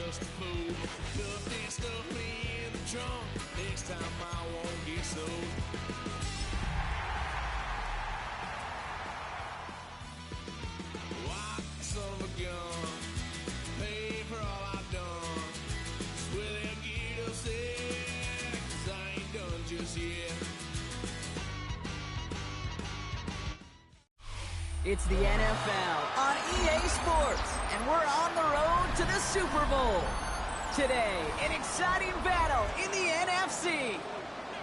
just a fool. Stuff me in the trunk. Next time I won't get sold. Lock the son of a gun. Pay for all I've done. Swear they'll get upset, 'cause I ain't done just yet. It's the NFL on EA Sports, and we're on the road to the Super Bowl. Today, an exciting battle in the NFC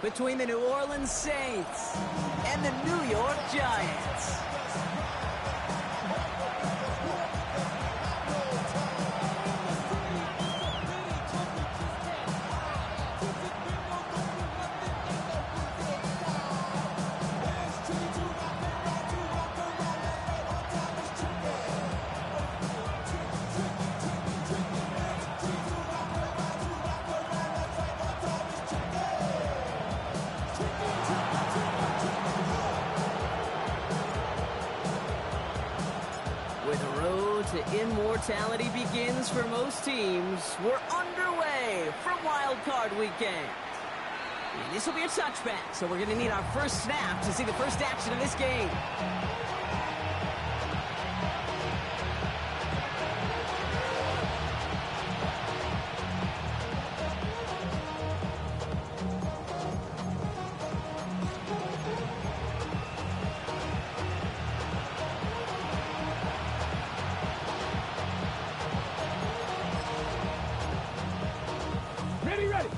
between the New Orleans Saints and the New York Giants. Immortality begins for most teams. We're underway for Wildcard weekend. And this will be a touchback, so we're going to need our first snap to see the first action of this game.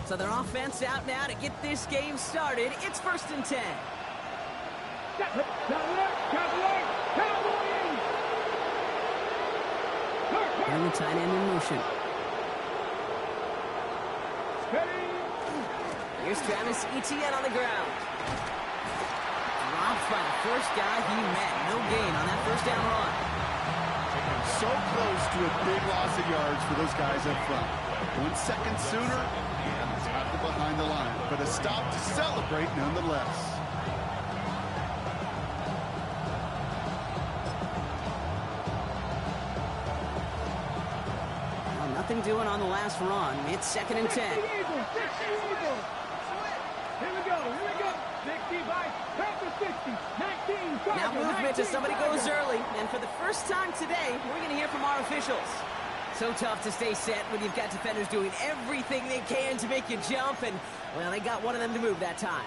So their offense out now to get this game started. It's 1st and 10. And the tight end in motion. Here's Travis Etienne on the ground. Dropped by the first guy he met. No gain on that first down run. So close to a big loss of yards for those guys up front. 1 second sooner, and tackle behind the line. But a stop to celebrate nonetheless. Well, nothing doing on the last run. It's 2nd and 10. Here we go. 65, 60, 19. Now movement as somebody goes early. And for the first time today, we're going to hear from our officials. So tough to stay set when you've got defenders doing everything they can to make you jump, and, well, they got one of them to move that time.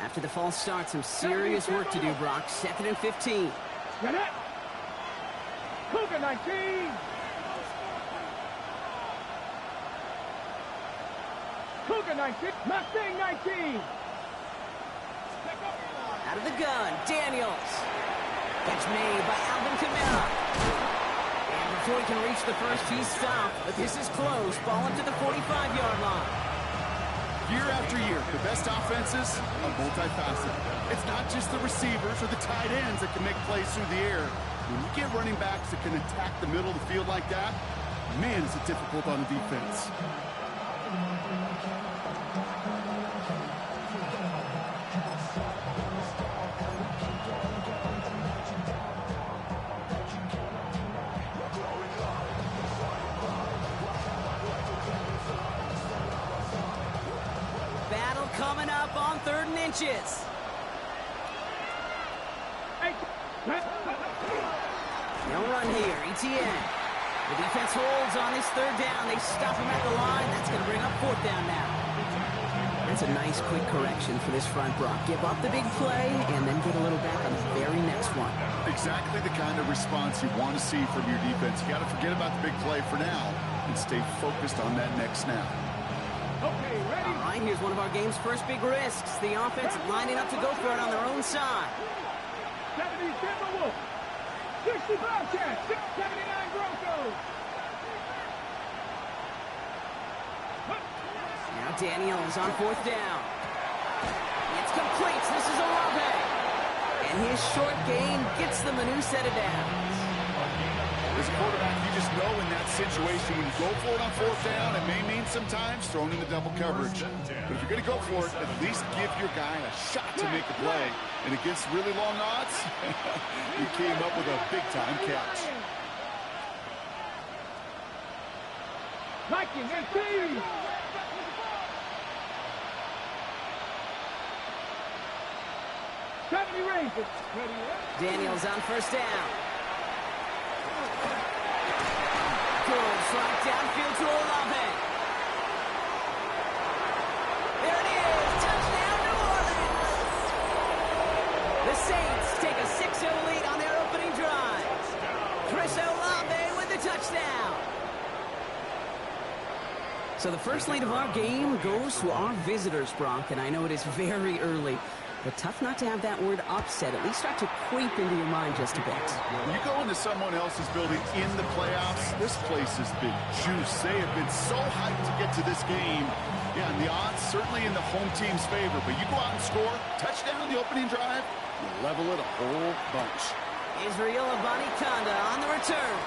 After the false start, some serious work to do, Brock. 2nd and 15. Get it. Cougar 19. Cougar 19, Mustang 19. Out of the gun, Daniels. Catch made by Alvin Kamara. And before he can reach the first, he's stopped. But this is close. Ball up to the 45-yard line. Year after year, the best offenses are multifaceted. It's not just the receivers or the tight ends that can make plays through the air. When you get running backs that can attack the middle of the field like that, man, is it difficult on the defense. Battle coming up on 3rd and inches. No run here, Etienne. The defense holds on this 3rd down. They stop him at the line. That's going to bring up 4th down now. That's a nice quick correction for this front, Brock. Give up the big play and then get a little back on the very next one. Exactly the kind of response you want to see from your defense. You got to forget about the big play for now and stay focused on that next snap. Okay, ready. All right, here's one of our game's first big risks. The offense lining up to go for it on their own side. 70 Timberwolves. 60 Bobcats. 79 Broncos. Now Daniels on 4th down. It's complete. This is Olave. And his short gain gets them a new set of downs. As a quarterback, you just know in that situation when you go for it on fourth down, it may mean sometimes throwing into double coverage. But if you're going to go for it, at least give your guy a shot to make a play. And against really long odds, he came up with a big-time catch. Vikings and team. Rangers. Daniels on first down. Good slot downfield to Olave. There it is. Touchdown, New Orleans. The Saints take a 6-0 lead on their opening drive. Chris Olave with the touchdown. So the first lead of our game goes to our visitors, Brock, and I know it is very early. But tough not to have that word upset at least start to creep into your mind just a bit. When you go into someone else's building in the playoffs, this place has been juice. They have been so hyped to get to this game. Yeah, and the odds certainly in the home team's favor. But you go out and score, touchdown the opening drive, you level it a whole bunch. Israel Abanikanda on the return.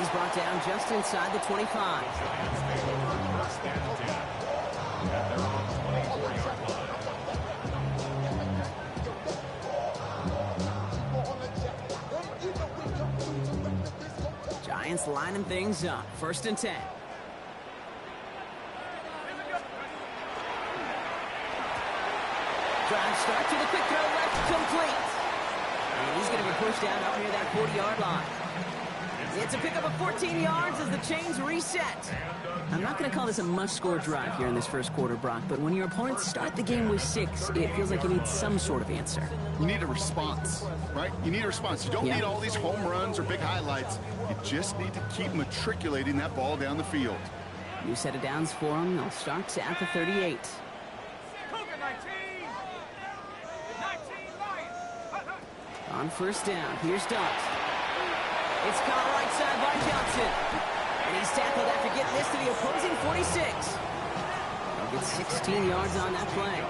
He's brought down just inside the 25. Giants lining things up. 1st and 10. Drive start to the quick throw left, complete. And he's going to be pushed out up near that 40-yard line. It's a pickup of 14 yards as the chains reset. I'm not going to call this a must-score drive here in this first quarter, Brock, but when your opponents start the game with 6, it feels like you need some sort of answer. You need a response, right? You need a response. You don't need all these home runs or big highlights. You just need to keep matriculating that ball down the field. New set of downs for them. They'll start at the 38. On first down, here's Dart. It's caught right side by Johnson. And he's tackled after getting this to the opposing 46. They'll get 16 yards on that play.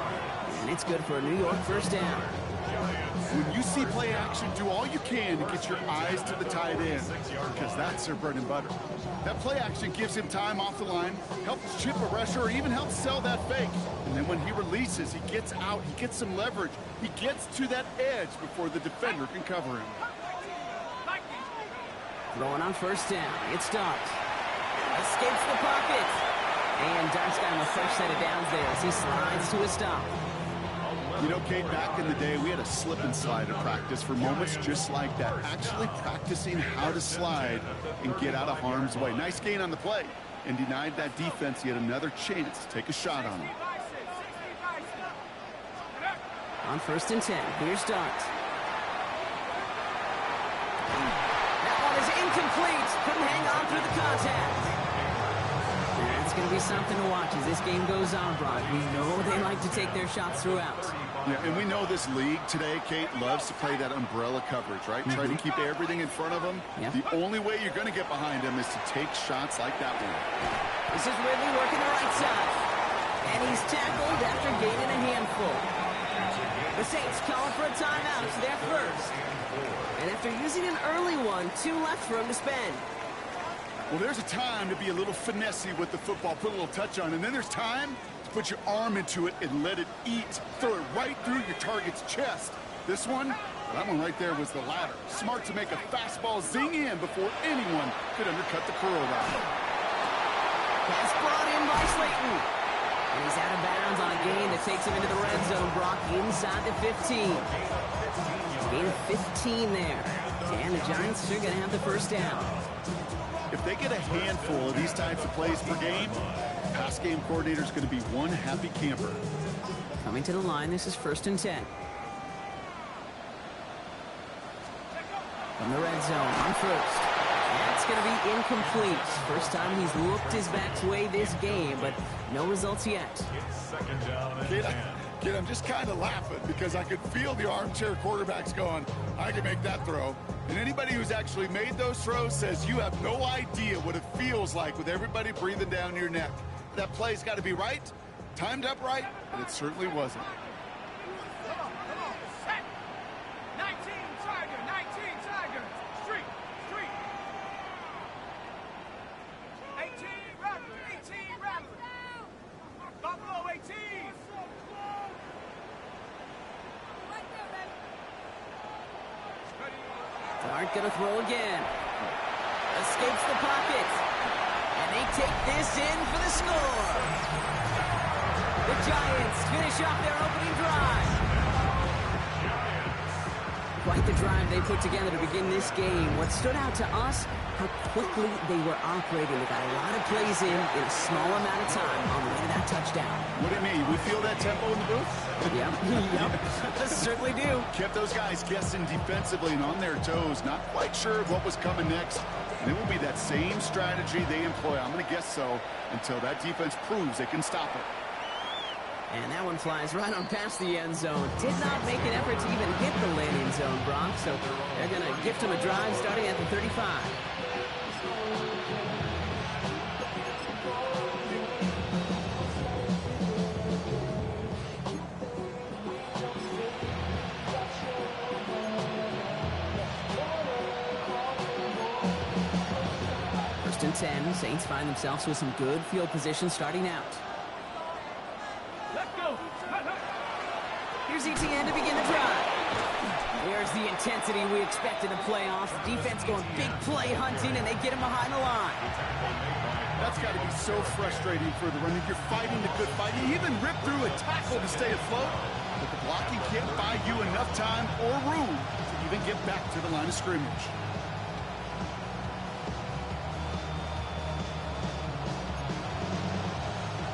And it's good for a New York first down. When you see play action, do all you can to get your eyes to the tight end, because that's their bread and butter. That play action gives him time off the line, helps chip a rusher, or even helps sell that fake. And then when he releases, he gets out, he gets some leverage. He gets to that edge before the defender can cover him. Throwing on first down, it's Dart. Escapes the pocket. And Dart's got him a fresh set of downs there as he slides to a stop. You know, Kate, back in the day, we had a slip and slide at practice for moments just like that. Actually practicing how to slide and get out of harm's way. Nice gain on the play, and denied that defense yet another chance to take a shot on him. On 1st and 10, here's Dart. That one is incomplete. Couldn't hang on through the contact. It's going to be something to watch as this game goes on, Brock. We know they like to take their shots throughout. Yeah, and we know this league today, Kate, loves to play that umbrella coverage, right? Try to keep everything in front of them. The only way you're going to get behind them is to take shots like that one. This is Ridley working the right side. And he's tackled after gaining a handful. The Saints calling for a timeout. It's their first. And after using an early one, 2 left for him to spend. Well, there's a time to be a little finessey with the football, put a little touch on, and then there's time to put your arm into it and let it eat. Throw it right through your target's chest. This one, that one right there was the latter. Smart to make a fastball zing in before anyone could undercut the curl route. Pass brought in by Slayton. And he's out of bounds on a gain that takes him into the red zone, Brock, inside the 15. Gain of 15 there. And the Giants are going to have the first down. If they get a handful of these types of plays per game, pass game coordinator is going to be one happy camper. Coming to the line, this is 1st and 10. From the red zone on first. That's going to be incomplete. First time he's looked his back way this game, but no results yet. Kid, I'm just kind of laughing because I could feel the armchair quarterbacks going, I can make that throw. And anybody who's actually made those throws says you have no idea what it feels like with everybody breathing down your neck. That play's got to be right, timed up right, and it certainly wasn't. Come on. 19 Tiger. aren't going to throw again. Escapes the pocket. And they take this in for the score. The Giants finish off their opening drive. Quite the drive they put together to begin this game. What stood out to us, how quickly they were operating. They got a lot of plays in a small amount of time on the way to that touchdown. What do you mean? We feel that tempo in the booth? Yep. Certainly do. Kept those guys guessing defensively and on their toes, not quite sure of what was coming next. And it will be that same strategy they employ, I'm going to guess so, until that defense proves they can stop it. And that one flies right on past the end zone. Did not make an effort to even hit the landing zone, Brock. So they're going to gift him a drive starting at the 35. First and 10. Saints find themselves with some good field position starting out. Here's ETN to begin the drive. There's the intensity we expect in the playoffs. Defense going big play hunting, and they get him behind the line. That's got to be so frustrating for the runner. You're fighting the good fight. You even rip through a tackle to stay afloat, but the blocking can't buy you enough time or room to even get back to the line of scrimmage.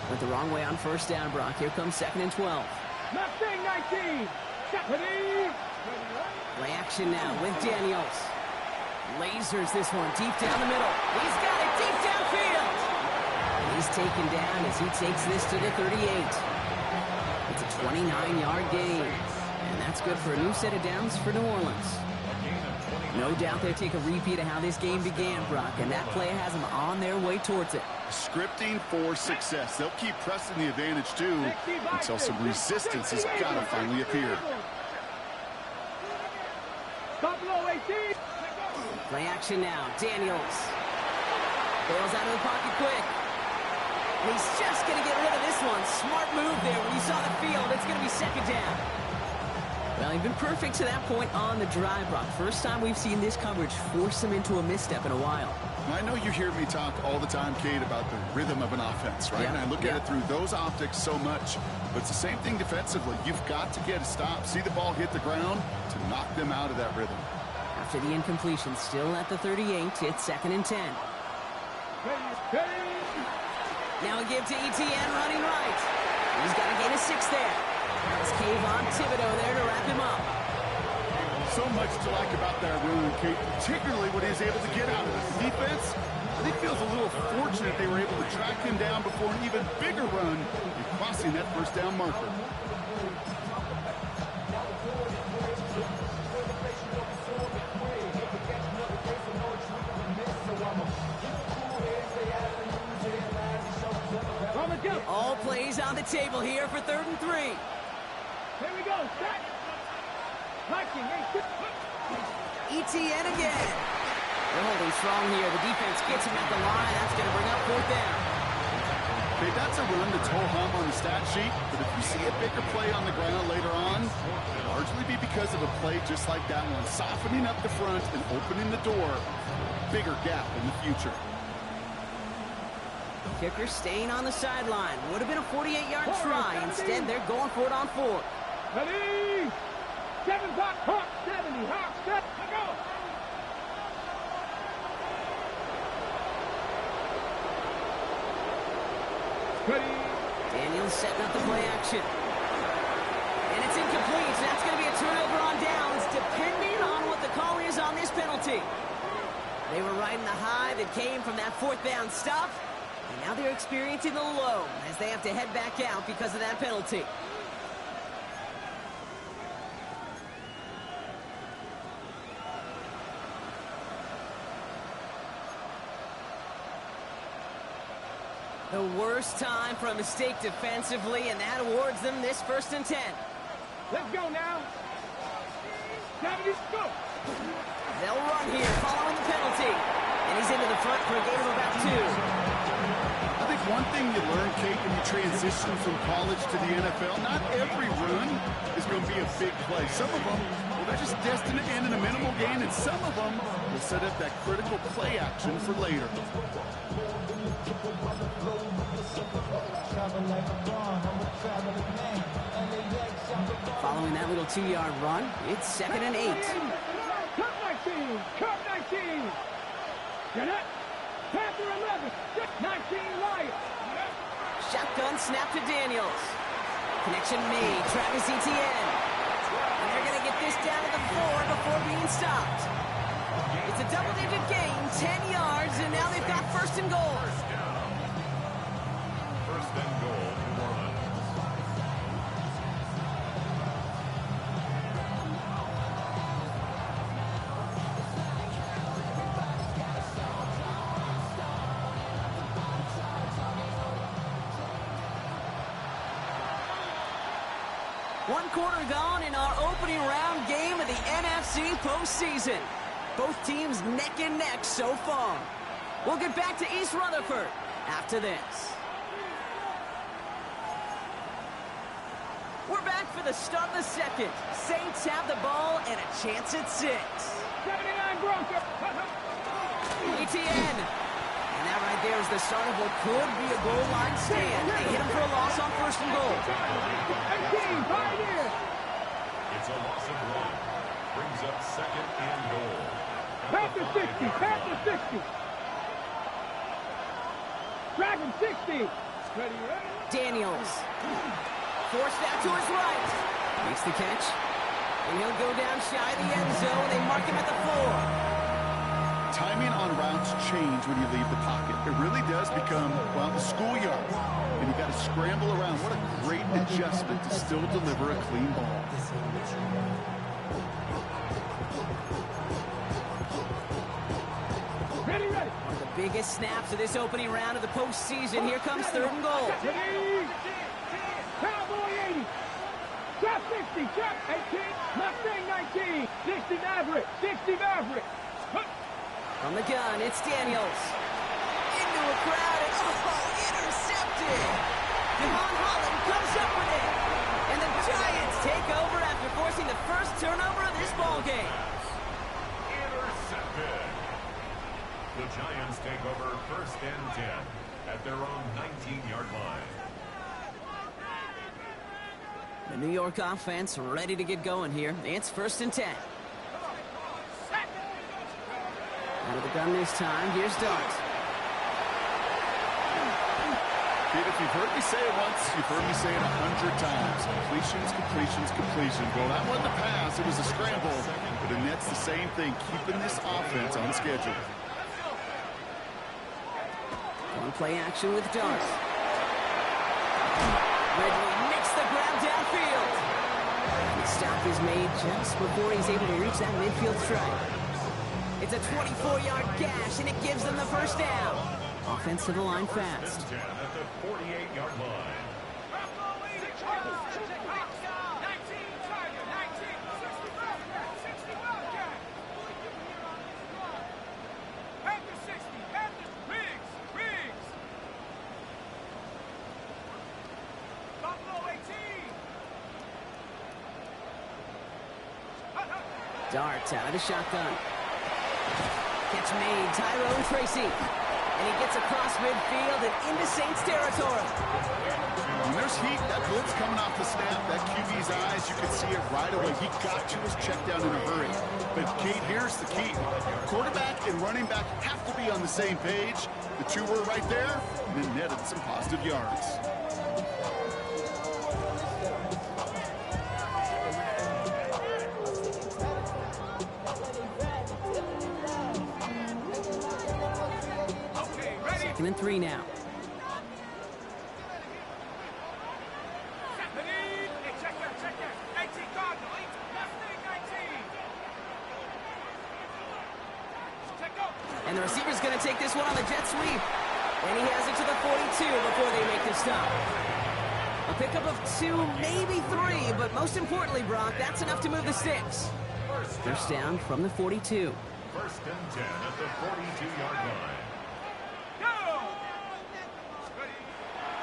Went the wrong way on first down, Brock. Here comes 2nd and 12. Mustang 19. Stephanie. Play action now with Daniels. Lasers this one deep down the middle. He's got it deep downfield. He's taken down as he takes this to the 38. It's a 29-yard gain. And that's good for a new set of downs for New Orleans. No doubt they'll take a repeat of how this game began, Brock, and that play has them on their way towards it. Scripting for success. They'll keep pressing the advantage, too, until some resistance has got to finally appear. Play action now. Daniels. Bails out of the pocket quick. He's just going to get rid of this one. Smart move there when you saw the field. It's going to be 2nd down. Well, he's been perfect to that point on the drive, Brock. First time we've seen this coverage force him into a misstep in a while. I know you hear me talk all the time, Kate, about the rhythm of an offense, right? Yeah. And I look at it through those optics so much. But it's the same thing defensively. You've got to get a stop, see the ball hit the ground to knock them out of that rhythm. After the incompletion, still at the 38, it's 2nd and 10. Now a give to ETN running right. He's got to gain a 6 there. That's Kayvon Thibodeau there to wrap him up. So much to like about that run, Kate, particularly what he's able to get out of it. Defense, I think, feels a little fortunate they were able to track him down before an even bigger run and crossing that first down marker. All plays on the table here for 3rd and 3. Here we go. Set. ETN again. They're holding strong here. The defense gets him at the line. That's going to bring up 4th down. Okay, that's a run that's ho-hum on the stat sheet, but if you see a bigger play on the ground later on, it'll largely be because of a play just like that one, softening up the front and opening the door for a bigger gap in the future. Kicker staying on the sideline. Would have been a 48-yard try. Instead, they're going for it on 4th. Ready? 7 Hawk, Hawk 70, Hawk 7, go! Ready? Daniels setting up the play action. And it's incomplete. That's going to be a turnover on downs, depending on what the call is on this penalty. They were riding the high that came from that 4th down stop, and now they're experiencing the low as they have to head back out because of that penalty. The worst time for a mistake defensively, and that awards them this 1st and 10. Let's go now. 70, go! They'll run here following the penalty. And he's into the front for a gain of about 2. I think one thing you learn, Kate, when you transition from college to the NFL, not every run is going to be a big play. Some of them, well, they're just destined to end in a minimal gain, and some of them will set up that critical play action for later. Following that little 2-yard run, it's 2nd and 8. Cut 19. Cut 19. Get it. Panther 11. 19 Lions. Shotgun snap to Daniels. Connection made. Travis Etienne. And they're going to get this down to the 4 before being stopped. It's a double-digit gain, 10 yards, and now they've got 1st and goal. First and goal, New Orleans. One quarter gone in our opening round game of the NFC postseason. Both teams neck and neck so far. We'll get back to East Rutherford after this. We're back for the start of the second. Saints have the ball and a chance at 6. 79 Broncos. Etienne. And that right there is the start of what could be a goal line stand. They hit him for a loss on 1st and goal. 18, 5 years. It's a loss of 1. Brings up 2nd and goal. Panther 60. Panther 60. Dragon 60. Ready, ready. Daniels. Forced out to his right. Makes the catch. And he'll go down shy of the end zone. They mark him at the 4. Timing on routes change when you leave the pocket. It really does become, well, the schoolyard. And you got to scramble around. What a great adjustment to still deliver a clean ball. Ready, ready. One of the biggest snaps of this opening round of the postseason. Here comes 3rd and goal. Ready. Cowboy 80. Chop 60. Chop 18. Mustang 19. 60 Maverick. 60 Maverick. From the gun, it's Daniels. Into a crowd, and intercepted. Devon Holland comes up with it. And the Giants take over after forcing the first turnover of this ball game. Intercepted. The Giants take over 1st and 10 at their own 19-yard line. The New York offense ready to get going here. It's 1st and 10. Out of the gun this time. Here's Dart. Pete, if you've heard me say it once, you've heard me say it 100 times. Completions, completions, completions. Well, that wasn't a pass. It was a scramble. But the net's the same thing, keeping this offense on schedule. One play action with Dart. Ridley makes the grab downfield. The stop is made just before he's able to reach that midfield strike. It's a 24-yard gash, and it gives them the 1st down. Offense to the line fast. 10 at the 48-yard line. Dart out of the shotgun. Catch made, Tyrone Tracy. And he gets across midfield and into Saints territory. When there's heat, that blitz coming off the snap, that QB's eyes, you can see it right away. He got to his check down in a hurry. But, Kate, here's the key. Quarterback and running back have to be on the same page. The two were right there, and it netted some positive yards. Second and 3 now. And the receiver's going to take this one on the jet sweep. And he has it to the 42 before they make the stop. A pickup of 2, maybe 3, but most importantly, Brock, that's enough to move the sticks. First down from the 42. 1st and 10 at the 42-yard line.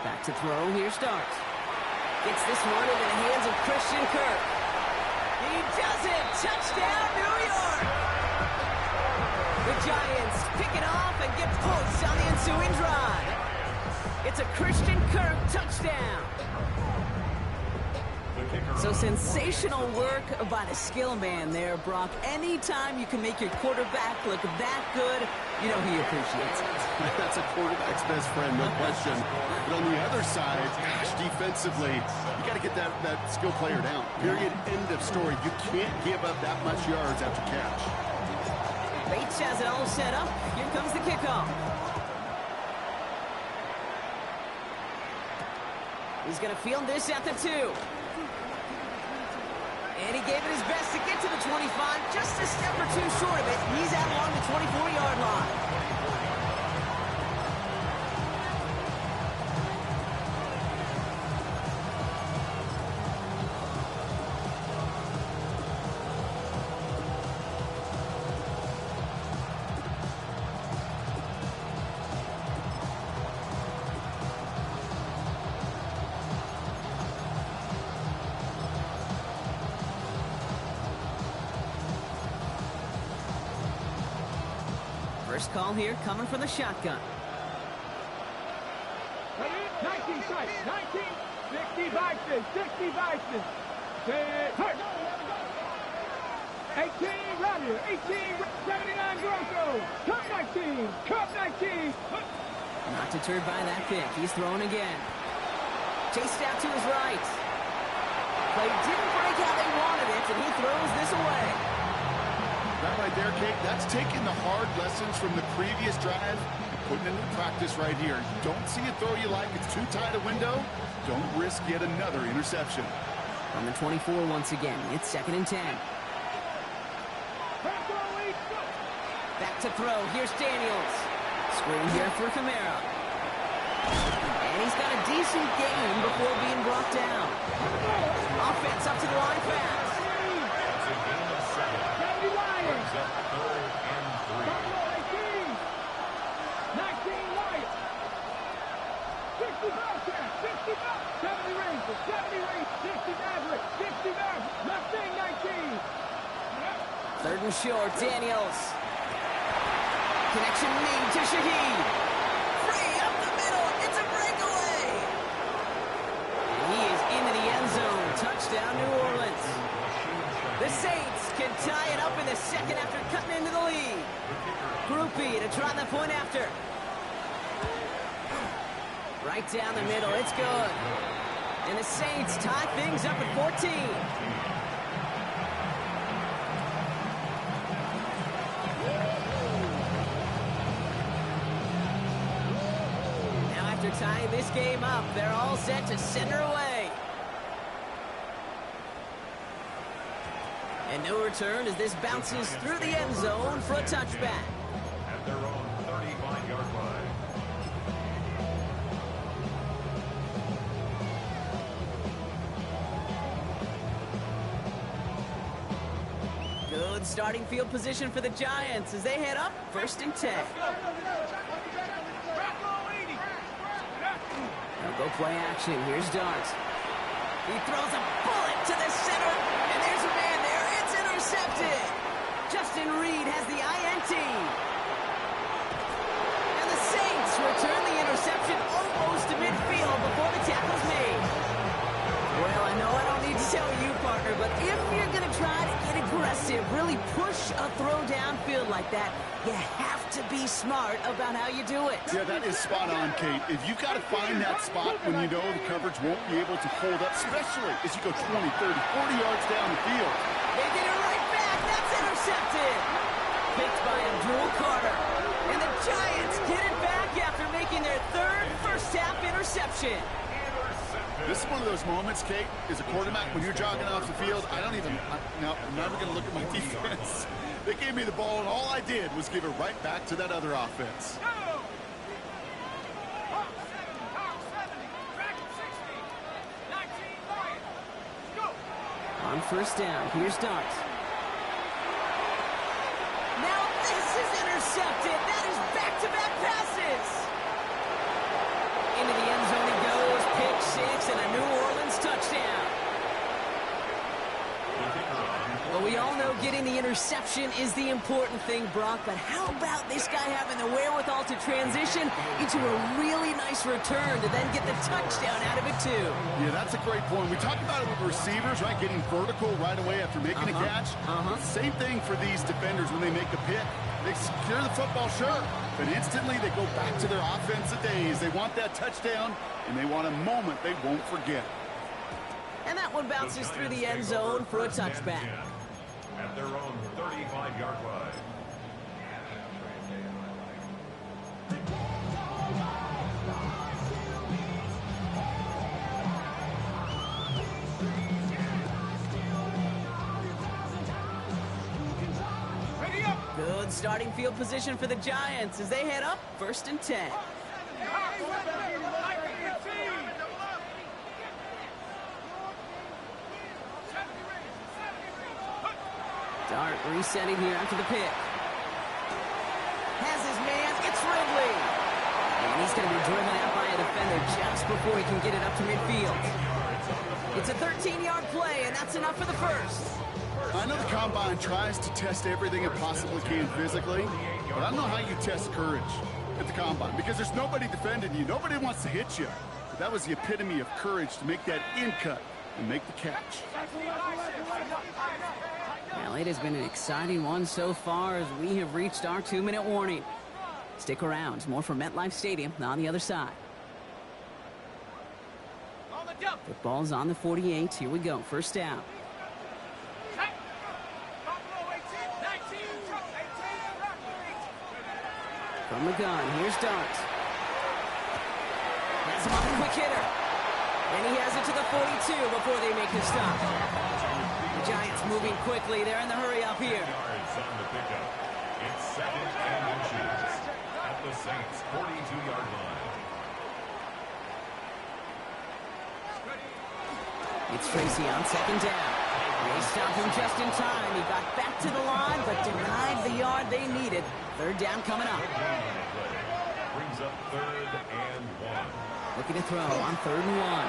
Back to throw. Here starts. Gets this one into the hands of Christian Kirk. He does it! Touchdown, New York! The Giants pick it off and get points on the ensuing drive. It's a Christian Kirk touchdown. So sensational work by the skill man there, Brock. Anytime you can make your quarterback look that good, you know he appreciates it. That's a quarterback's best friend, no question. But on the other side, gosh, defensively, you got to get that skill player down. Period. End of story. You can't give up that much yards after catch. Bates has it all set up. Here comes the kickoff. He's going to field this at the 2. And he gave it his best to get to the 25, just a step or two short of it. He's out along the 24-yard line. First call here coming from the shotgun. 19 sight, 19, 60 Vikings, 60 Vikings. 18 Rodgers, 18, 79 Broncos. Cup 19, Cup 19. Not deterred by that pick. He's throwing again. Chased out to his right. Play didn't break how they wanted it, and he throws this away. That right there, Kate, that's taking the hard lessons from the previous drive and putting it into practice right here. You don't see a throw you like, it's too tight a window, don't risk yet another interception. On the 24 once again, it's 2nd and 10. Back to throw, here's Daniels. Screen here for Kamara. And he's got a decent gain before being brought down. Offense up to the line fast. Third and short, Daniels. Connection made to Shaheed. Free up the middle, it's a breakaway. And he is into the end zone. Touchdown, New Orleans. The Saints can tie it up in the second after cutting into the lead. Groupie to try the point after. Right down the middle, it's good. And the Saints tie things up at 14. Now after tying this game up, they're all set to send her away. And no return as this bounces through the end zone for a touchback. At their own 35-yard line. Good starting field position for the Giants as they head up 1st and 10. They'll go play action. Here's Dart. He throws a bullet to the center, and there's a man there. It's intercepted. Justin Reed has the INT. And the Saints return the interception almost to midfield before the tackle's made. Well, I know I don't need to tell you, partner, but if you're going to try to get aggressive, really push a throw downfield like that, you have to be smart about how you do it. Yeah, that is spot on, Kate. If you've got to find that spot when you know the coverage won't be able to hold up, especially as you go 20, 30, 40 yards down the field. They get it right back. That's intercepted. Picked by Abdul Carter. And the Giants get it back after making their third first-half interception. This is one of those moments, Kate, as a quarterback, when you're jogging off the field, I'm never going to look at my defense. They gave me the ball, and all I did was give it right back to that other offense. On 1st down, here's Dart. Now this is intercepted. That is back-to-back passes. Into the end zone he goes. getting the interception is the important thing, Brock, but how about this guy having the wherewithal to transition into a really nice return to then get the touchdown out of it, too? Yeah, that's a great point. We talked about it with receivers, right? Getting vertical right away after making a catch. Same thing for these defenders when they make a pick. They secure the football, sure, but instantly they go back to their offensive days. They want that touchdown, and they want a moment they won't forget. And that one bounces through the end zone for a touchback. At their own 35-yard line. Good starting field position for the Giants as they head up 1st and 10. Dart resetting here after the pick. Has his man, it's Ridley. And he's going to be driven out by a defender just before he can get it up to midfield. It's a 13-yard play, and that's enough for the first. I know the Combine tries to test everything it possibly can physically, but I don't know how you test courage at the Combine because there's nobody defending you. Nobody wants to hit you. But that was the epitome of courage to make that in cut and make the catch. Well, it has been an exciting one so far as we have reached our 2-minute warning. Stick around. More from MetLife Stadium on the other side. Football's on the 48. Here we go. First down. From the gun, here's Dart. Has him on the quick hitter. And he has it to the 42 before they make the stop. The Giants moving quickly. They're in the hurry up here. Yards on the pickup. It's 2nd and inches at the Saints' 42-yard line. It's Tracy on 2nd down. They stopped him just in time. He got back to the line, but denied the yard they needed. 3rd down coming up. Brings up 3rd and 1. Looking to throw on 3rd and 1.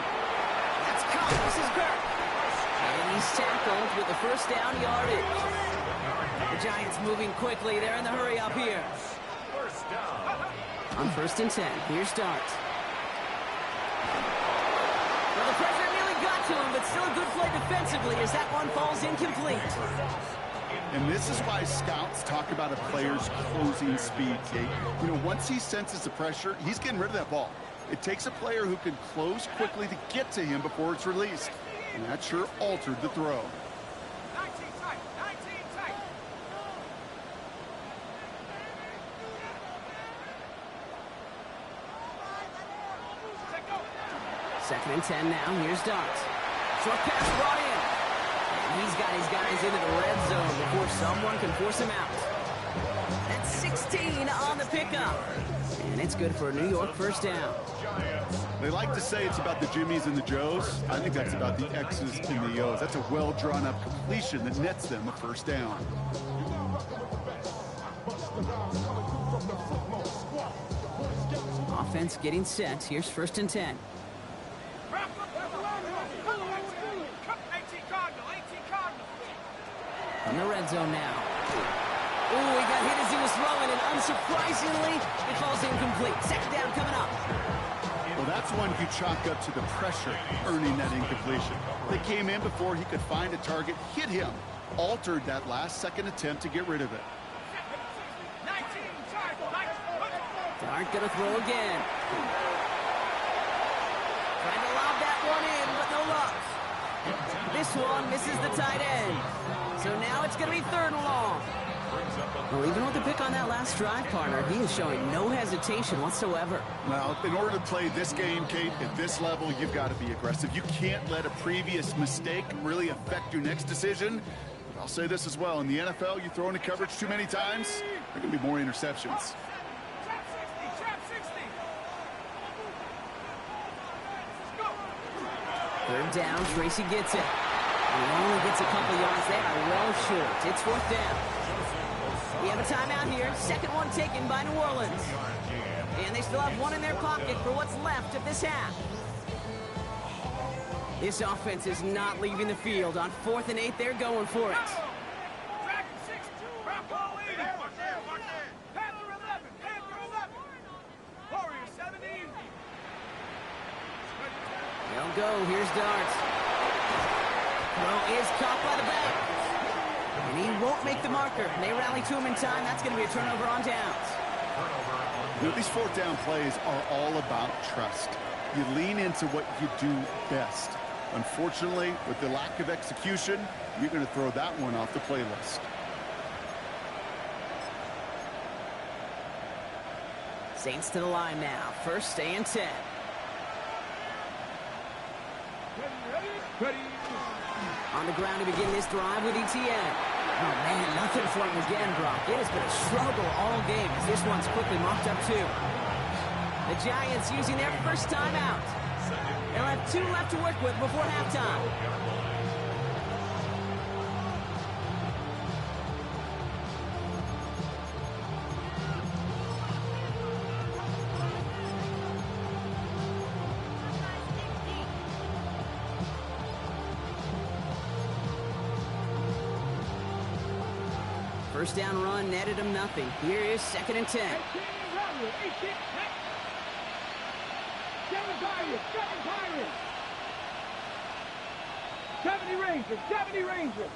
That's caught. This is Kirk. And he's tackled with the first down yardage. The Giants moving quickly. They're in the hurry up here. First down. On 1st and 10, here's Dart. Well, the pressure nearly got to him, but still a good play defensively as that one falls incomplete. And this is why scouts talk about a player's closing speed, Kate. You know, once he senses the pressure, he's getting rid of that ball. It takes a player who can close quickly to get to him before it's released. And that sure altered the throw. 19 tight. Second and 10 now. Here's Dart. Short pass brought in. And he's got his guys into the red zone before someone can force him out. That's 16 on the pickup. And it's good for a New York first down. They like to say it's about the Jimmies and the Joes. I think that's about the X's and the O's. That's a well-drawn-up completion that nets them a first down. Offense getting set. Here's 1st and 10. From the red zone now. Ooh, he got hit as he was throwing, and unsurprisingly, it falls incomplete. 2nd down coming up. Well, that's one you chalk up to the pressure earning that incompletion. They came in before he could find a target, hit him, altered that last-second attempt to get rid of it. Dart gonna throw again. Trying to lob that one in, but no luck. This one misses the tight end. So now it's going to be 3rd and long. Well, even with the pick on that last drive, partner, he is showing no hesitation whatsoever. Well, in order to play this game, Kate, at this level, you've got to be aggressive. You can't let a previous mistake really affect your next decision. But I'll say this as well. In the NFL, you throw into coverage too many times, there can be more interceptions. Third down, Tracy gets it. He only gets a couple yards. They are well short. It's 4th down. We have a timeout here. 2nd one taken by New Orleans. And they still have one in their pocket for what's left of this half. This offense is not leaving the field. On 4th and 8, they're going for it. They'll go. Here's Darts. Throw is caught by the back. And he won't make the marker. And they rally to him in time. That's going to be a turnover on downs. You know, these fourth down plays are all about trust. You lean into what you do best. Unfortunately, with the lack of execution, you're going to throw that one off the playlist. Saints to the line now. First and 10. Ready. On the ground to begin this drive with ETN. Oh, man, nothing for him again, Brock. It has been a struggle all game as this one's quickly mocked up too. The Giants using their first timeout. They'll have 2 left to work with before halftime. First down run netted him nothing. Here is 2nd and 10. 70 Rangers.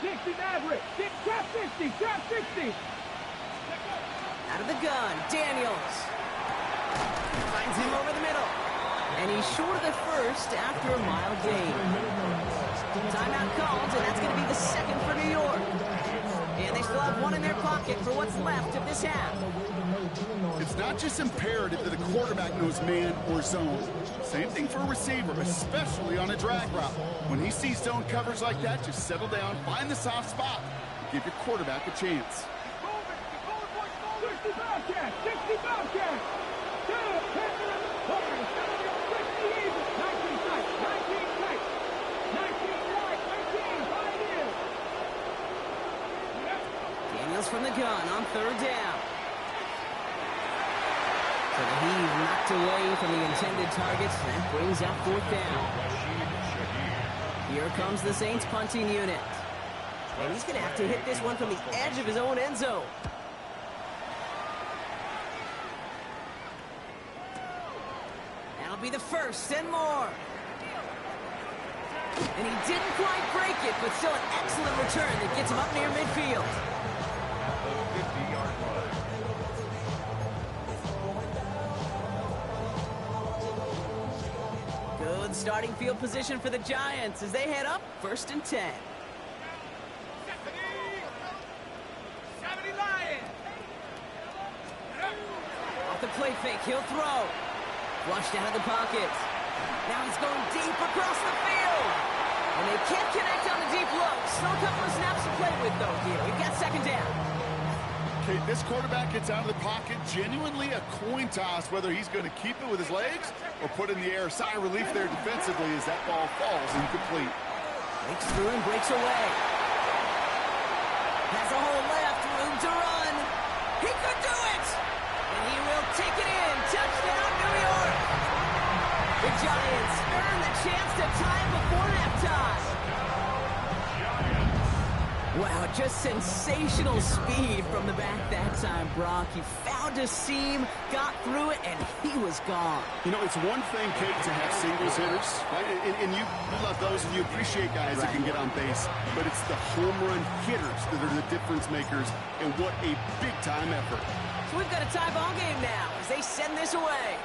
60 Maverick. Trap 60. Out of the gun, Daniels. Finds him over the middle. And he's short of the first after a mile gain. Timeout called, and that's going to be the 2nd for New York. And they still have 1 in their pocket for what's left of this half. It's not just imperative that a quarterback knows man or zone. Same thing for a receiver, especially on a drag route. When he sees zone coverage like that, just settle down, find the soft spot, and give your quarterback a chance. 60 Bobcats. 60 Bobcats. 19 Daniels from the gun on 3rd down. So the heave knocked away from the intended targets. That brings up 4th down. Here comes the Saints punting unit. And he's going to have to hit this one from the edge of his own end zone. That'll be the 1st and more. And he didn't quite break it, but still an excellent return that gets him up near midfield. Good starting field position for the Giants as they head up 1st and 10. 70 Lions. Off the play fake, he'll throw. Flushed out of the pocket. Now he's going deep across the field. And they can't connect on the deep low. Still a couple of snaps to play with, though, here. We've got 2nd down. Okay, this quarterback gets out of the pocket, genuinely a coin toss whether he's going to keep it with his legs or put in the air. Sigh of relief there defensively as that ball falls incomplete. Breaks through and breaks away. Has a hole left, room to run. He could do it! And he will take it in. Touchdown, New York! The Giants earn the chance to tie before halftime. Wow, just sensational speed from the back that time, Brock. He found a seam, got through it, and he was gone. You know, it's one thing, Kate, to have singles hitters, right? And you love those, and you appreciate guys that can get on base. But it's the home run hitters that are the difference makers, and what a big-time effort. So we've got a tie ball game now as they send this away.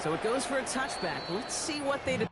So it goes for a touchback. Let's see what they do.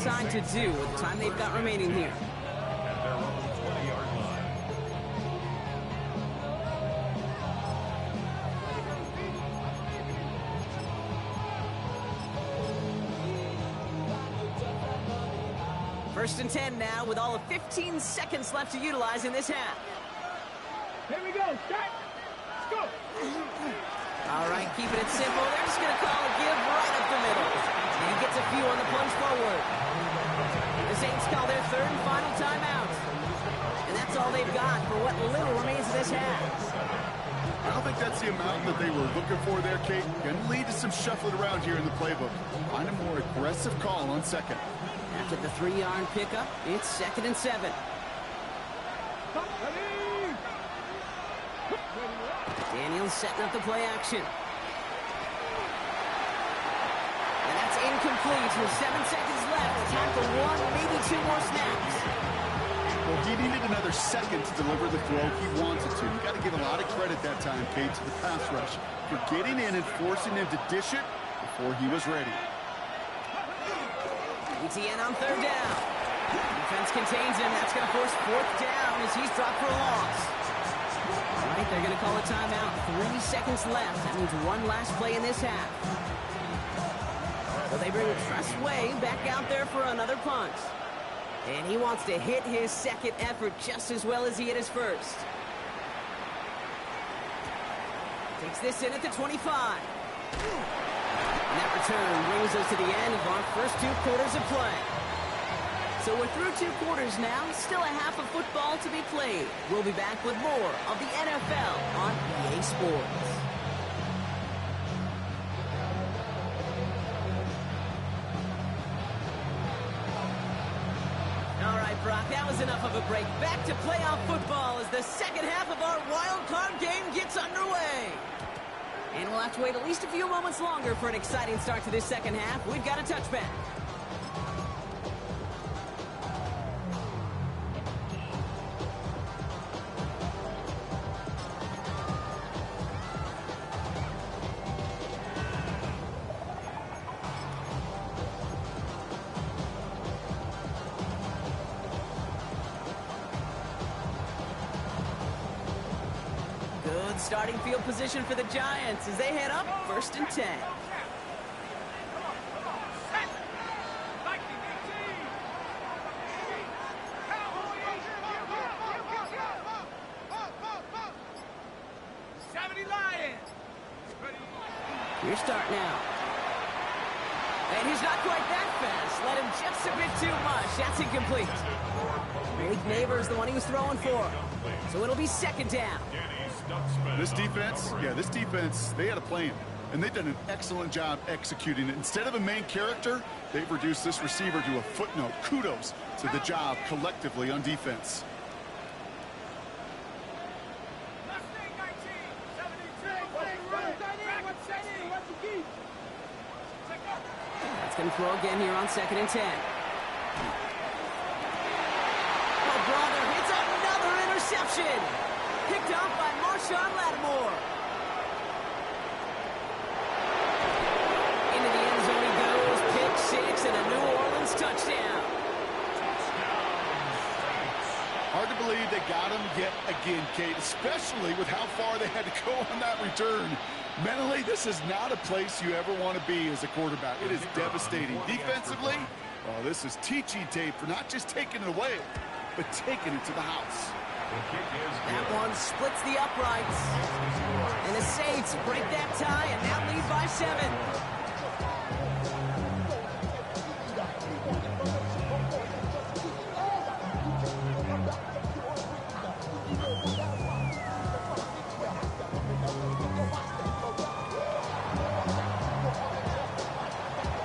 decide to do with the time they've got remaining here? At their own 20-yard line. First and 10 now with all of 15 seconds left to utilize in this half. Here we go. Start. Let's go. All right, keeping it simple. They're just going to call a give right up the middle. And he gets a few on the plunge forward. The Saints call their third and final timeout. And that's all they've got for what little remains of this half. I don't think that's the amount that they were looking for there, Kate. Going to lead to some shuffling around here in the playbook. Find a more aggressive call on second. After the 3-yard pickup, it's 2nd and 7. Daniels setting up the play action. And that's incomplete with 7 seconds left. Time for one, maybe 2 more snaps. Well, he needed another second to deliver the throw he wanted to. You got to give a lot of credit that time, Kate, to the pass rush for getting in and forcing him to dish it before he was ready. ETN on 3rd down. Defense contains him. That's going to force 4th down as he's dropped for a loss. All right, they're going to call a timeout. 3 seconds left. That means one last play in this half. So they bring Tressway back out there for another punt. And he wants to hit his second effort just as well as he hit his first. Takes this in at the 25. And that return brings us to the end of our first 2 quarters of play. So we're through 2 quarters now, still a half of football to be played. We'll be back with more of the NFL on EA Sports. All right, Brock, that was enough of a break. Back to playoff football as the second half of our wild card game gets underway. And we'll have to wait at least a few moments longer for an exciting start to this second half. We've got a touchback. Starting field position for the Giants as they head up 1st and 10. Your start now. And he's not quite that fast. Let him just a bit too much. That's incomplete. Malik Neighbors the one he was throwing for. So it'll be 2nd down. This defense, they had a plan, and they've done an excellent job executing it. Instead of a main character, they've reduced this receiver to a footnote. Kudos to the job collectively on defense. That's going to throw again here on 2nd and 10. Oh, brother, it's another interception. Picked off by Marshawn Lattimore. Into the end zone he goes. Pick 6 and a New Orleans touchdown. Hard to believe they got him yet again, Kate, especially with how far they had to go on that return. Mentally, this is not a place you ever want to be as a quarterback. It is devastating. Defensively, well, this is teaching tape for not just taking it away, but taking it to the house. That one splits the uprights. And the Saints break that tie and now lead by 7.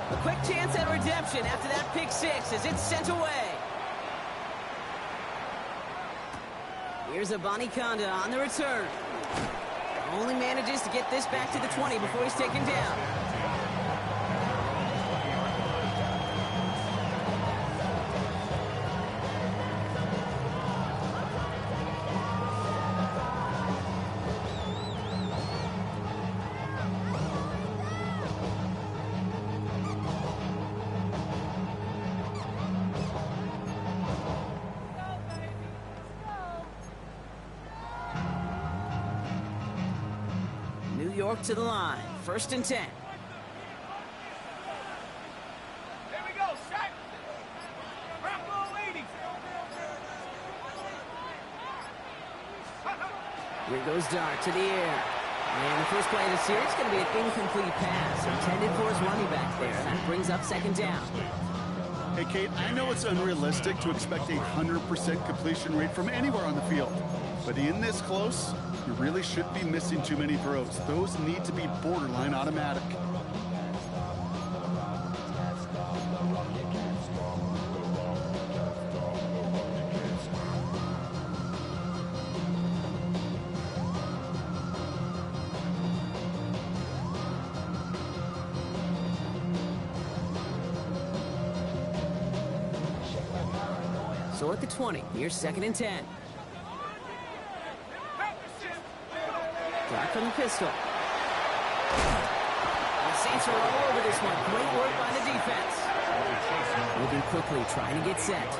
A quick chance at redemption after that pick 6 as it's sent away. Here's Abanikanda on the return. Only manages to get this back to the 20 before he's taken down. York to the line. 1st and 10. Here we go, set. Bravo 80. Here goes Dart to the air. And the first play of the series is going to be an incomplete pass intended for his running back there. That brings up 2nd down. Hey, Kate, I know it's unrealistic to expect a 100% completion rate from anywhere on the field. But in this close, you really shouldn't be missing too many throws. Those need to be borderline automatic. So at the 20, here's 2nd and 10. Dart from the pistol. The Saints are all over this one. Great work by the defense. Moving quickly, trying to get set. It's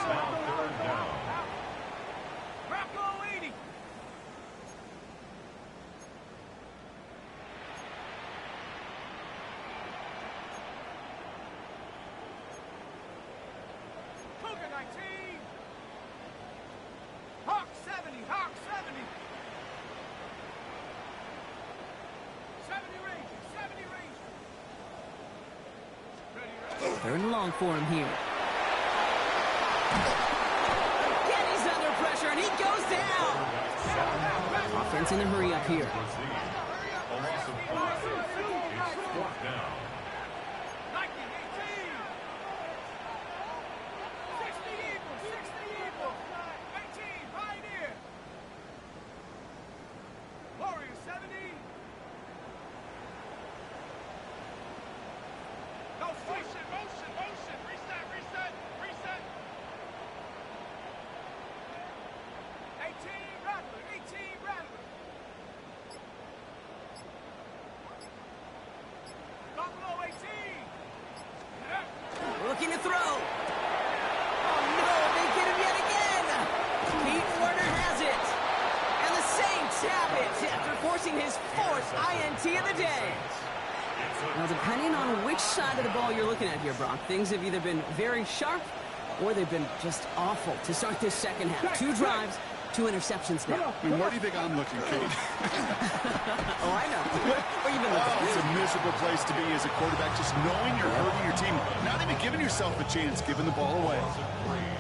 now 3rd down. Bravo 80. Cougar 19. Hawk 70. Hawk 70. 70 Rangers. 70 Rangers. Ready. 3rd and long for him here. Again, he's under pressure, and he goes down. Offense in a hurry up here. Proceed. A loss of 5. It's 4th down. 1918. 60 Eagles. 60 Eagles. 18 Pioneer. Warriors 70. No motion, motion, motion. Reset, reset, reset. 18 Rattler. 18 Rattler. Buffalo 18. Looking to throw. Oh, no, they get him yet again. Pete Werner has it. And the Saints have it after forcing his 4th INT of the day. Now, depending on which side of the ball you're looking at here, Brock, things have either been very sharp or they've been just awful to start this 2nd half. 2 drives, 2 interceptions now. And where do you think I'm looking, Kate? Oh, I know. Where you been looking? It's a miserable place to be as a quarterback, just knowing you're hurting your team, not even giving yourself a chance, giving the ball away.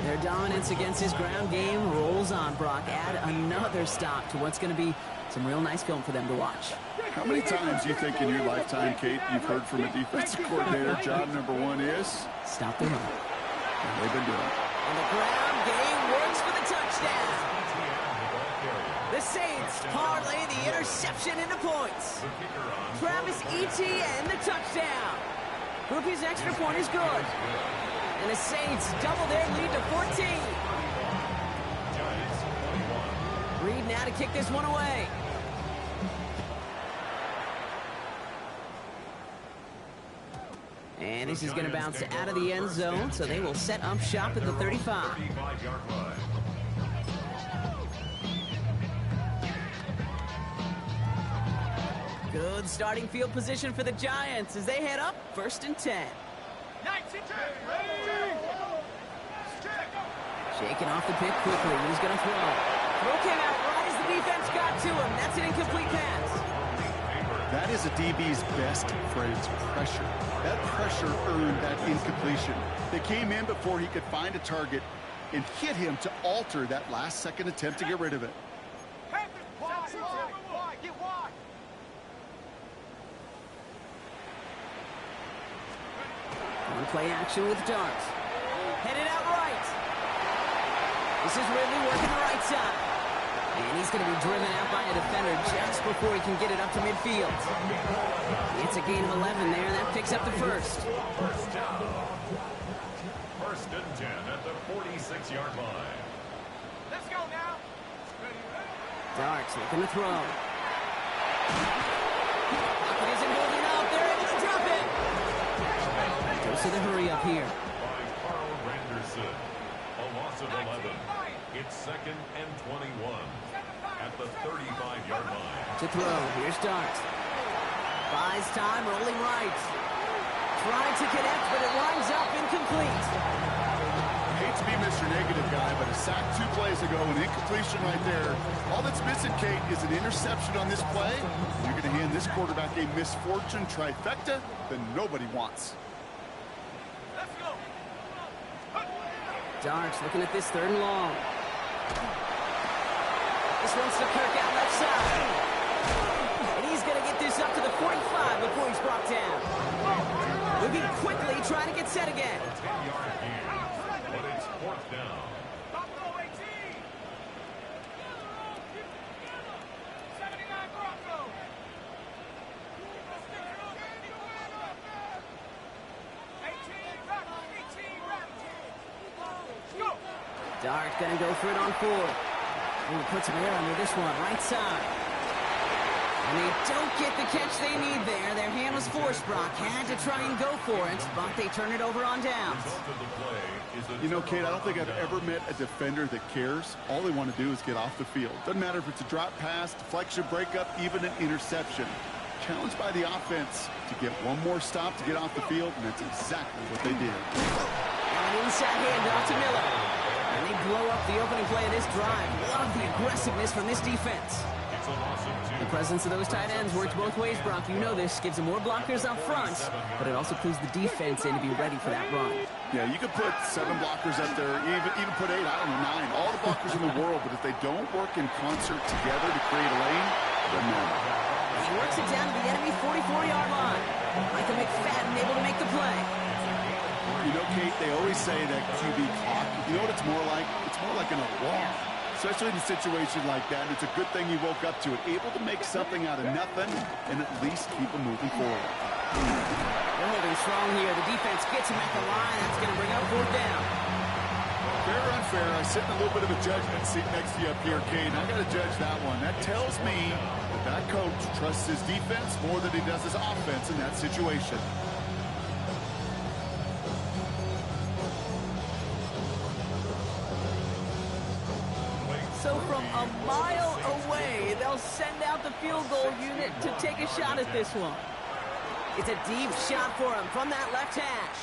Their dominance against his ground game rolls on, Brock. Add another stop to what's going to be some real nice film for them to watch. How many times do you think in your lifetime, Kate, you've heard from a defensive coordinator, job number 1 is? Stop the run. And they've been doing it. And the ground game works for the touchdown. The Saints parlay the interception into points. Travis Etienne, the touchdown. Rookie's extra point is good. And the Saints double their lead to 14. Reed now to kick this one away. And this is going to bounce out of the end zone, so they will set up shop at the 35. 35-yard line. Good starting field position for the Giants as they head up 1st and 10. 19. Shaking off the pick quickly. He's going to throw. Throw came out right as the defense got to him. That's an incomplete pass. That is a DB's best friend, pressure. That pressure earned that incompletion. They came in before he could find a target and hit him to alter that last-second attempt to get rid of it. Get wide. On play action with Dart. Headed out right. This is Ridley working the right side. And he's going to be driven out by a defender just before he can get it up to midfield. It's a gain of 11 there, and that picks up the first. First down. 1st and 10 at the 46-yard line. Let's go now. Dart looking to throw. Pocket isn't holding up. They're able to drop it. Goes to the hurry up here. By Carl Randerson. A loss of 11. It's 2nd and 21. at the 35-yard line. To throw, here's Dart. Buys time, rolling right. Trying to connect, but it winds up incomplete. Hate to be Mr. Negative guy, but a sack 2 plays ago, an incompletion right there. All that's missing, Kate, is an interception on this play. You're going to hand this quarterback a misfortune trifecta that nobody wants. Darts looking at this 3rd and long. This one's to Kirk out left side. And he's going to get this up to the 45 before he's brought down. Moving quickly, trying to get set again. 10-yard gain, but it's 4th down. Dart going to go for it on 4th. Ooh, puts him there under this one, right side. And they don't get the catch they need there. Their hand was forced, Brock. Had to try and go for it, but they turn it over on downs. You know, Kate, I don't think I've ever met a defender that cares. All they want to do is get off the field. Doesn't matter if it's a drop pass, deflection, breakup, even an interception. Challenged by the offense to get one more stop to get off the field, and that's exactly what they did. Now an inside handoff to Miller. And they blow up the opening play of this drive. Love the aggressiveness from this defense. The presence of those tight ends works both ways, Brock. You know this. Gives them more blockers up front, but it also clues the defense in to be ready for that run. Yeah, you could put 7 blockers up there, even put 8, I don't know, 9. All the blockers in the world, but if they don't work in concert together to create a lane, doesn't matter. He works it down to the enemy 44-yard line. Michael McFadden able to make the play. You know, Kate, they always say that QB clock. You know what it's more like? It's more like an alarm. Especially in a situation like that, and it's a good thing you woke up to it. Able to make something out of nothing and at least keep them moving forward. They're holding strong here. The defense gets him at the line. That's going to bring up 4th down. Fair or unfair, I sit in a little bit of a judgment seat next to you up here, Kate. I got to judge that one. That tells me that coach trusts his defense more than he does his offense in that situation. So from a mile away, they'll send out the field goal unit to take a shot at this one. It's a deep shot for him from that left hash.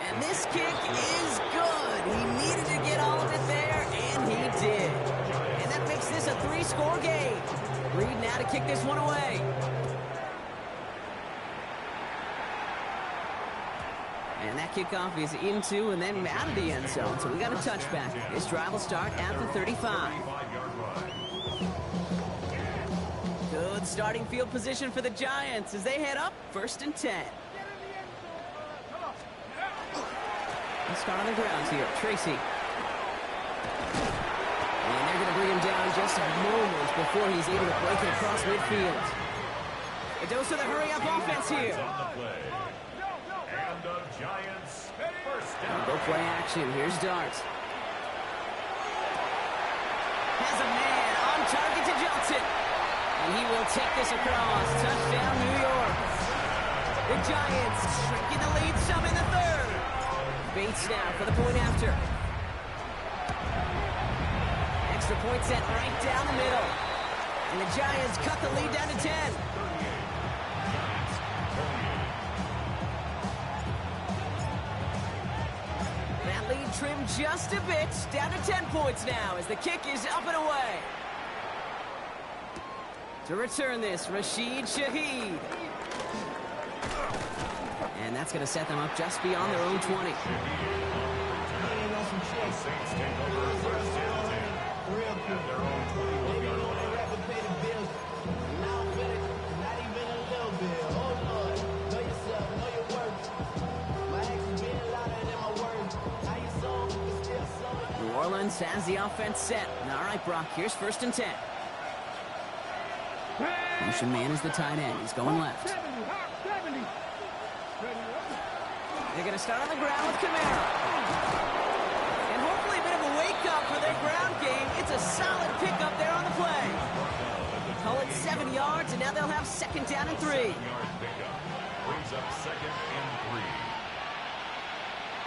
And this kick is good. He needed to get all of it there, and he did. And that makes this a 3-score game. Reed now to kick this one away. And that kickoff is into and then out of the end zone. So we got a touchback. This drive will start at the 35. Good starting field position for the Giants as they head up 1st and 10. Let's start on the grounds here. Tracy. And they're going to bring him down just a moment before he's able to break it across midfield. It goes to the hurry-up offense here. And the Giants first down. Go play action. Here's Dart. Has a man on target to Johnson. And he will take this across. Touchdown, New York. The Giants shrinking the lead some in the 3rd. Bates now for the point after. Extra point set right down the middle. And the Giants cut the lead down to 10. That lead trimmed just a bit. Down to 10 points now as the kick is up and away. To return this, Rashid Shaheed. And that's going to set them up just beyond their own 20. New Orleans has the offense set. All right, Brock, here's 1st and 10. Motion man is the tight end. He's going left. They're going to start on the ground with Camara. And hopefully a bit of a wake-up for their ground game. It's a solid pickup there on the play. Call it 7 yards, and now they'll have 2nd down and 3. Brings up 2nd and 3.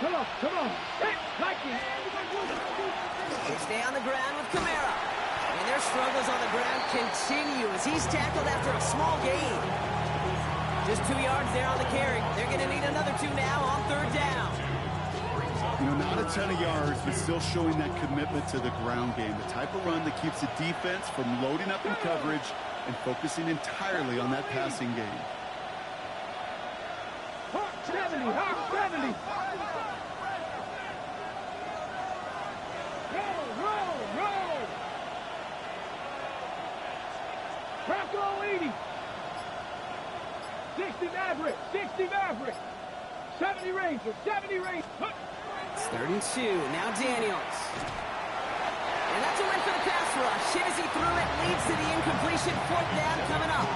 Come on. Hey, Mikey. They stay on the ground with Camara. And their struggles on the ground continue as he's tackled after a small gain. Just 2 yards there on the carry. They're going to need another 2 now on third down. You know, not a ton of yards, but still showing that commitment to the ground game. The type of run that keeps the defense from loading up in coverage and focusing entirely on that passing game. 70, 70. Roll. Bronco 80. 60 Maverick. 70 Ranger. It's 3rd and 2. Now Daniels. And that's a win for the pass rush. Hit as he threw it, leads to the incompletion. 4th down coming up.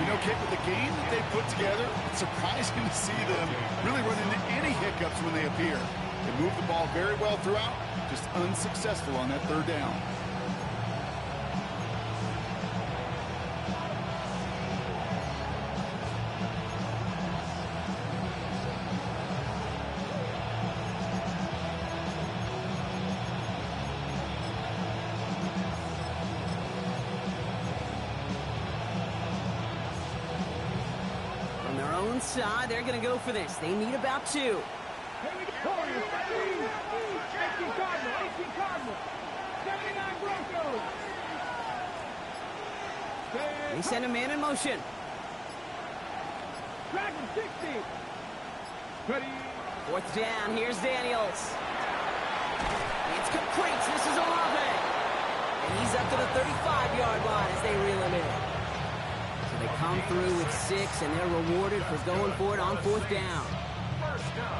You know, Kate, with the game that they put together, it's surprising to see them really run into any hiccups when they appear. They move the ball very well throughout, just unsuccessful on that 3rd down. Side, they're going to go for this. They need about 2. Here we go. 18 Cardinal. 79 Broncos. They send a man in motion. Dragon 60. Ready. 4th down. Here's Daniels. It's complete. This is Olave. And he's up to the 35-yard line as they reel him in. They come through with 6, and they're rewarded for going for it on 4th down.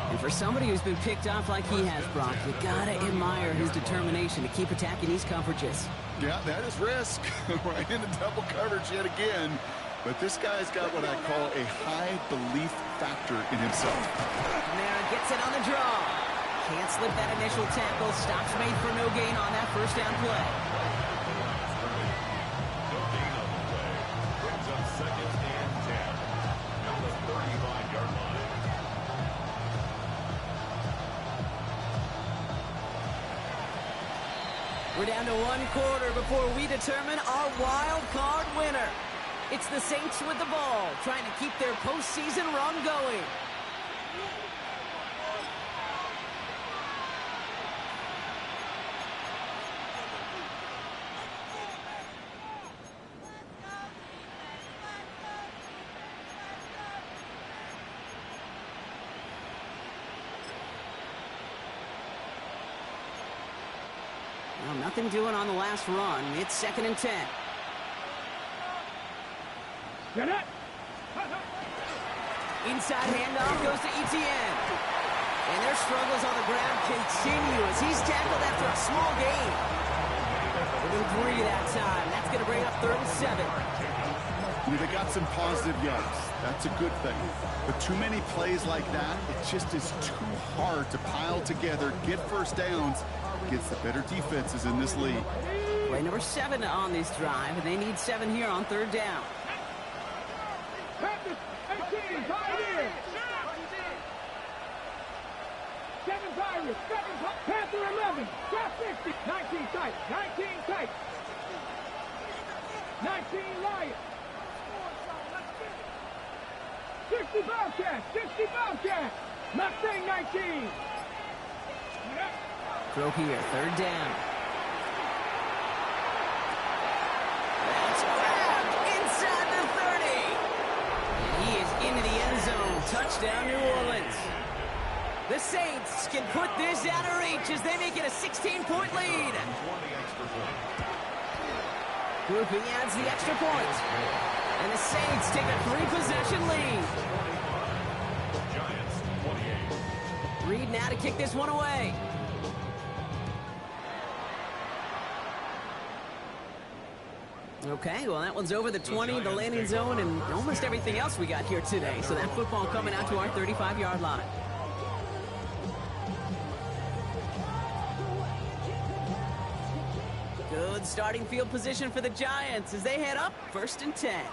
And for somebody who's been picked off like he has, Brock, you gotta admire his determination to keep attacking these coverages. Yeah, that is risk. Right into double coverage yet again. But this guy's got what I call a high belief factor in himself. Kamara gets it on the draw. Can't slip that initial tackle. Stops made for no gain on that 1st down play. We're down to 1 quarter before we determine our wild card winner. It's the Saints with the ball, trying to keep their postseason run going. Well, nothing doing on the last run. It's 2nd and 10. Get it. Inside handoff goes to Etienne. And their struggles on the ground continue as he's tackled after a small gain. Within 3 that time. That's going to bring up 3rd and 7. You know, they got some positive yards. That's a good thing. But too many plays like that, it just is too hard to pile together, get 1st downs against the better defenses in this league. Play number 7 on this drive, and they need 7 here on 3rd down. Panthers 18, Pioneer. 7 Pirates, 7 Panther 11, Draft 50, 19 tight, 19 Lions. 60 Bobcats, Mustang 19. Throw here, 3rd down. That's grabbed inside the 30. And he is into the end zone. Touchdown, New Orleans. The Saints can put this out of reach as they make it a 16-point lead. Grouping adds the extra point. And the Saints take a 3-possession lead. Giants 28. Reed now to kick this one away. Okay, well, that one's over the 20, the landing zone, and almost everything else we got here today. So that football coming out to our 35-yard line. Good starting field position for the Giants as they head up 1st and 10.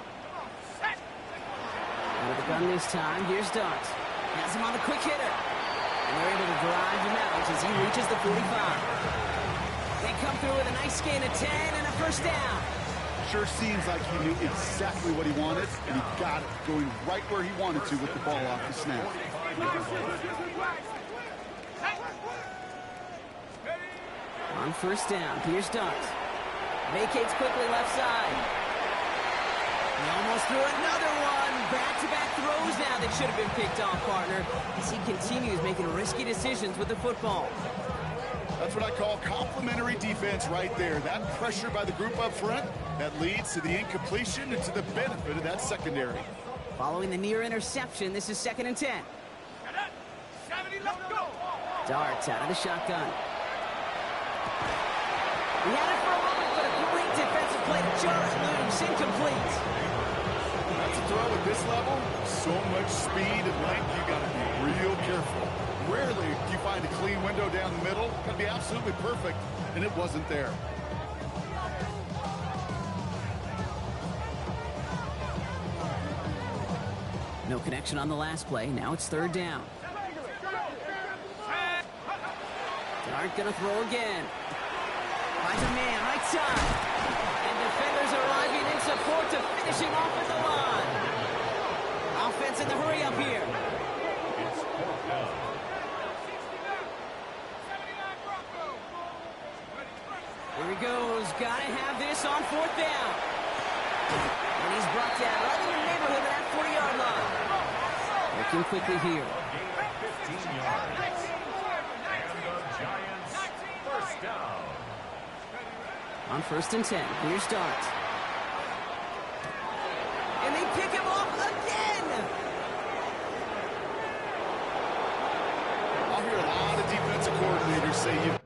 With the gun this time, here's Dart. Has him on the quick hitter. And they're able to drive him out as he reaches the 45. They come through with a nice gain of 10 and a first down. Sure seems like he knew exactly what he wanted, and he got it, going right where he wanted to with the ball off the snap. On first down, Pierce dunks. Vacates quickly left side. He almost threw another one. Back-to-back throws now that should have been picked off, partner, as he continues making risky decisions with the football. That's what I call complimentary defense right there. That pressure by the group up front, that leads to the incompletion and to the benefit of that secondary. Following the near interception, this is 2nd and 10. Darts out of the shotgun. He had it for a moment, but a great defensive play to jar it loose. Incomplete. That's a throw at this level. So much speed and length, you got to be real careful. Rarely do you find a clean window down the middle. Got to be absolutely perfect, and it wasn't there. No connection on the last play. Now it's 3rd down. Dart gonna throw again. Finds a man, right side. And defenders arriving in support to finish him off at the line. Offense in the hurry up here. It's 4th down. Here he goes. Gotta have this on 4th down. And he's brought down right in the neighborhood of that 40-yard line. Looking quickly here. Gain of 15 yards. And the Giants, first down. On 1st and 10, here's Dart. And they pick him off again! I'll hear a lot of defensive coordinators say you've